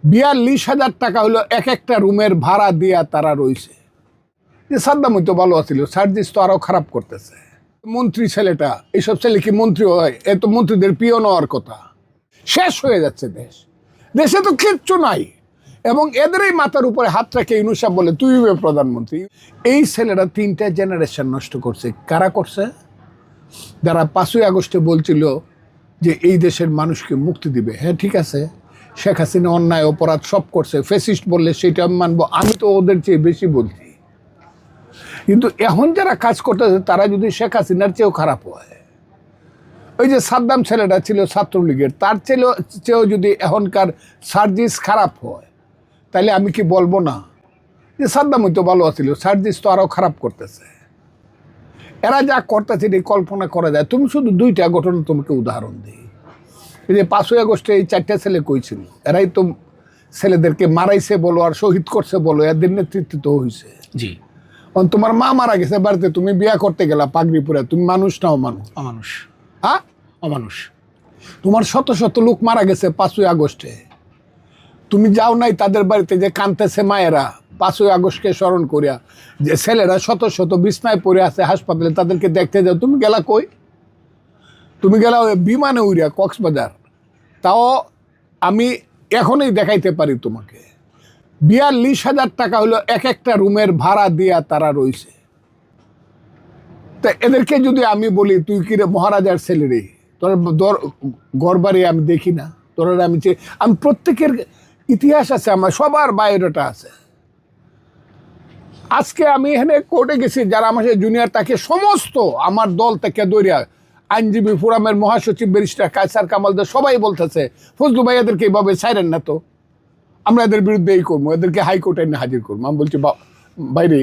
42,000 টাকা হলো এক একটা রুমের ভাড়া দিয়া তারা রইছে। যে সাদ্দামই তো ভালো আছিল, সার্জিস তো আরো খারাপ করতেছে। মন্ত্রী ছেলেটা, এইসব ছেলে কি মন্ত্রী হয়? এ তো মন্ত্রীদের প্রিয় নেওয়ার কথা। শেষ হয়ে যাচ্ছে দেশ, দেশে তো কিচ্ছু নাই। এবং এদেরই মাথার উপরে হাত রেখে ইউনূস সাহেব বলে তুই প্রধানমন্ত্রী। এই ছেলেরা 3টা জেনারেশন নষ্ট করছে। কারা করছে? যারা 5ই আগস্টে বলছিল যে এই দেশের মানুষকে মুক্তি দিবে। হ্যাঁ ঠিক আছে, শেখ হাসিনা অন্যায় অপরাধ সব করছে, ফ্যাসিস্ট বললে সেটা আমি মানবো, আমি তো ওদের চেয়ে বেশি বলছি। কিন্তু এখন যারা কাজ করতেছে তারা যদি শেখ হাসিনার চেয়েও খারাপ হয়, ওই যে সাদ্দাম ছেলেটা ছিল ছাত্রলীগের, তার চেয়েও যদি এখনকার সার্জিস খারাপ হয়, তাহলে আমি কি বলবো না যে সাদ্দামই তো ভালো ছিল, সার্জিস তো আরো খারাপ করতেছে। এরা যা করতেছে এটি কল্পনা করা যায়। তুমি শুধু 2টা ঘটনা তোমাকে উদাহরণ দিই। এই যে 5ই আগস্টে এই 4টা ছেলে কইছিল, এরাই তো ছেলেদেরকে মারাইছে বলো আর শহীদ করছে বলো, এদের নেতৃত্বে তো হয়েছে। জি, তোমার মা মারা গেছে বাড়িতে, তুমি বিয়া করতে গেলা পাগড়ি পরে, তুমি মানুষ নাও মানুষ? অমানুষ। হ্যাঁ অমানুষ। তোমার শত শত লোক মারা গেছে 5ই আগস্টে, তুমি যাও নাই তাদের বাড়িতে যে কাঁদতেছে মায়েরা 5ই আগস্টকে স্মরণ করিয়া, যে ছেলেরা শত শত বিছনায় পড়ে আছে হাসপাতালে, তাদেরকে দেখতে যাও। তুমি গেলা কই? তুমি গেলা বিমানে উড়িয়া কক্সবাজার। তাও আমি এখনই দেখাইতে পারি তোমাকে। 42,000 টাকা হলো এক একটা রুমের ভাড়া দিয়া তারা রইছে। তা এদেরকে যদি আমি বলি তুই কি রে মহারাজার ছেলে রে, তোর ঘর বাড়ি আমি দেখি না, তোর আমি প্রত্যেকের ইতিহাস আছে, আমার সবার বায়োডাটা আছে। আজকে আমি এখানে কোর্টে গেছি, যারা আমার জুনিয়র তাকে সমস্ত আমার দল থেকে দৌড়িয়া আইনজীবী ফোরামের মহাসচিব ব্যারিস্টার কায়সার কামালদের সবাই বলতেছে ফজলু ভাই এদেরকে এইভাবে ছাইরেন না, তো আমরা এদের বিরুদ্ধে এই করবো, এদেরকে হাইকোর্টে এনে হাজির করবো। আমি বলছি বাইরে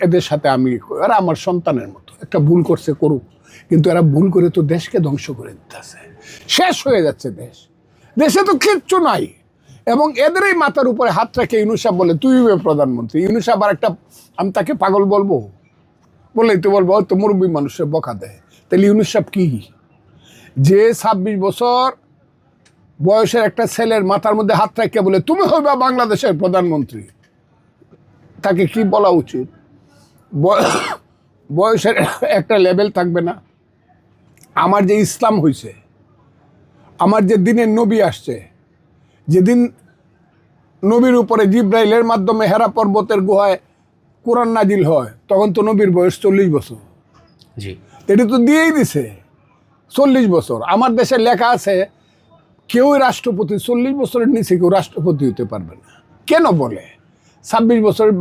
এদের সাথে আমি, এরা আমার সন্তানের মতো, একটা ভুল করছে করুক, কিন্তু এরা ভুল করে তো দেশকে ধ্বংস করে দিতেছে। শেষ হয়ে যাচ্ছে দেশ, দেশে তো কিচ্ছু নাই। এবং এদেরই মাথার উপরে হাত রেখে ইউনূস সাহেব বলে তুই প্রধানমন্ত্রী। ইউনূস সাহেব আর একটা, আমি তাকে পাগল বলবো? বললেই তো বলবো তো মুরব্বী মানুষের বকা দেয়। তাহলে ইউনূস সাহেব কি, যে 26 বছর বয়সের একটা ছেলের মাথার মধ্যে হাত রেখে বলে তুমি হইবা বাংলাদেশের প্রধানমন্ত্রী, তাকে কি বলা উচিত? বয়সের একটা লেভেল থাকবে না? আমার যে ইসলাম হয়েছে, আমার যে দিনের নবী আসছে, যেদিন নবীর উপরে জিব্রাইলের মাধ্যমে হেরা পর্বতের গুহায় কোরআন নাজিল হয়, তখন তো নবীর বয়স 40 বছর। জি, এটা তো দিয়েই দিছে 40 বছর। আমার দেশে লেখা আছে কেউই রাষ্ট্রপতি 40 বছরের নিচে কেউ রাষ্ট্রপতি হতে পারবে না। কেন বলে? 26 বছরের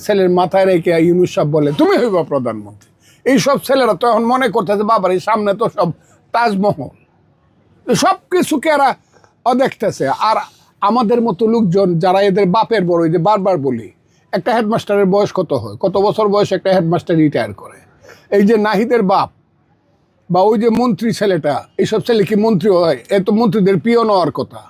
ছেলের মাথায় রেখে ইউনূস সাহেব বলে তুমি হইবা প্রধানমন্ত্রী। এইসব ছেলেরা তো এখন মনে করতেছে বাবার এই সামনে তো সব তাজমহল, সব কিছুকে এরা দেখতেছে। আর আমাদের মতো লোকজন যারা এদের বাপের বড়, যে বারবার বলি, একটা হেডমাস্টারের বয়স কত হয়? কত বছর বয়সে একটা হেডমাস্টার রিটায়ার করে? এই যে নাহিদের বাপ বা ওই যে মন্ত্রী ছেলেটা, এইসব ছেলে কি মন্ত্রী হয়? এ তো মন্ত্রীদের প্রিয় নেওয়ার কথা।